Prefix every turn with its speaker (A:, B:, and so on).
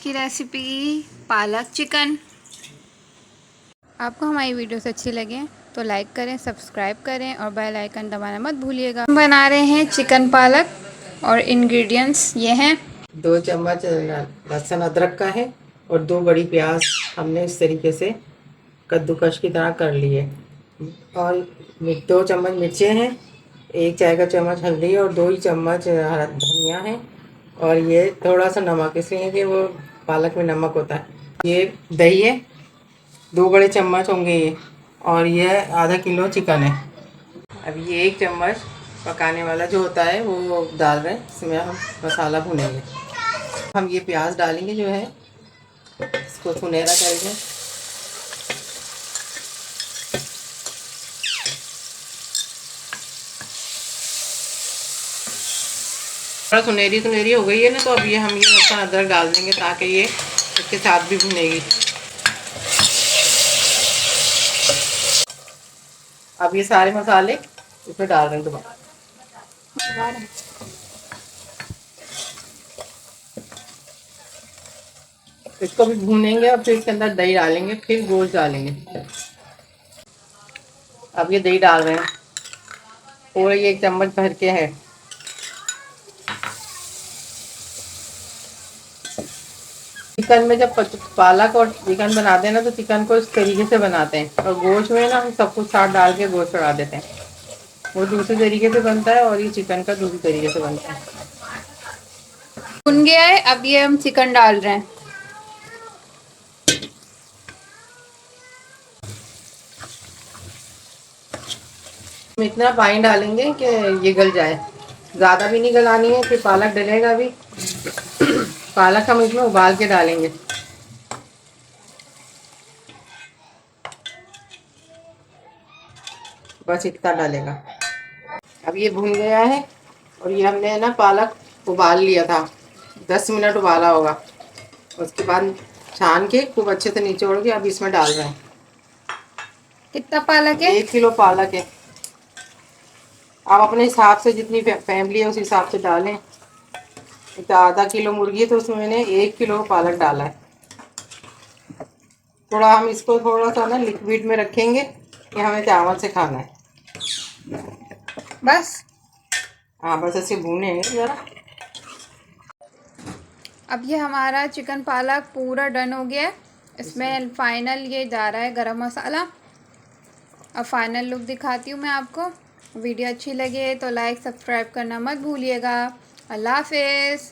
A: की रेसिपी पालक चिकन। आपको हमारी वीडियोस अच्छी लगे तो लाइक करें, सब्सक्राइब करें और बेल आइकन दबाना मत भूलिएगा। हम बना रहे हैं चिकन पालक और इंग्रेडिएंट्स ये हैं।
B: 2 चम्मच लहसुन अदरक का है और 2 बड़ी प्याज हमने इस तरीके से कद्दूकश की तरह कर लिए। और 2 चम्मच मिर्चें हैं, 1 चाय का चम्मच हल्दी और 2 ही चम्मच हरा धनिया है। और ये थोड़ा सा नमक, इसलिए कि वो पालक में नमक होता है। ये दही है, 2 बड़े चम्मच होंगे ये। और ये आधा किलो चिकन है। अब ये 1 चम्मच पकाने वाला जो होता है वो डाल रहे हैं, इसमें हम मसाला भुनेंगे। हम ये प्याज डालेंगे जो है, इसको सुनहरा करेंगे। थोड़ा सुनहरी सुनहरी हो गई है ना, तो अब ये हम ये लहसुन अदरक डाल देंगे ताकि ये इसके साथ भी भुनेगी। अब ये सारे मसाले इसमें डाल रहे हैं दोबारा। इसको भी भूनेंगे और फिर इसके अंदर दही डालेंगे, फिर गोश्त डालेंगे। अब ये दही डाल रहे हैं, पूरा ये 1 चम्मच भर के है। चिकन में जब पालक और चिकन बनाते हैं ना, तो चिकन को इस तरीके से बनाते हैं, और गोश्त में ना हम सब कुछ साथ डाल के गोश्त चढ़ा देते हैं। वो दूसरे तरीके से बनता है और ये चिकन का दूसरी तरीके से बनता है।
A: भुन गया है, अब ये हम चिकन डाल रहे हैं।
B: हम इतना पानी डालेंगे कि ये गल जाए, ज़्यादा भी नहीं गलानी है, फिर पालक डलेगा भी। पालक हम इसमें उबाल के डालेंगे। बस इतना डालेगा। अब ये भुन गया है, और ये हमने ना पालक उबाल लिया था, 10 मिनट उबाला होगा। उसके बाद छान के खूब अच्छे से निचोड़ के अब इसमें डाल रहे हैं।
A: कितना पालक है?
B: 1 किलो पालक है। आप अपने हिसाब से, जितनी फैमिली है उस हिसाब से डालें। तो आधा किलो मुर्गी है तो उसमें मैंने 1 किलो पालक डाला है। थोड़ा हम इसको थोड़ा सा ना लिक्विड में रखेंगे, कि हमें चावल से खाना है।
A: बस
B: हाँ, बस ऐसे भूनेंगे ज़रा।
A: अब ये हमारा चिकन पालक पूरा डन हो गया है। इसमें फाइनल ये जा रहा है गरम मसाला। अब फाइनल लुक दिखाती हूँ मैं आपको। वीडियो अच्छी लगे तो लाइक सब्सक्राइब करना मत भूलिएगा। अल्लाह हाफिज़।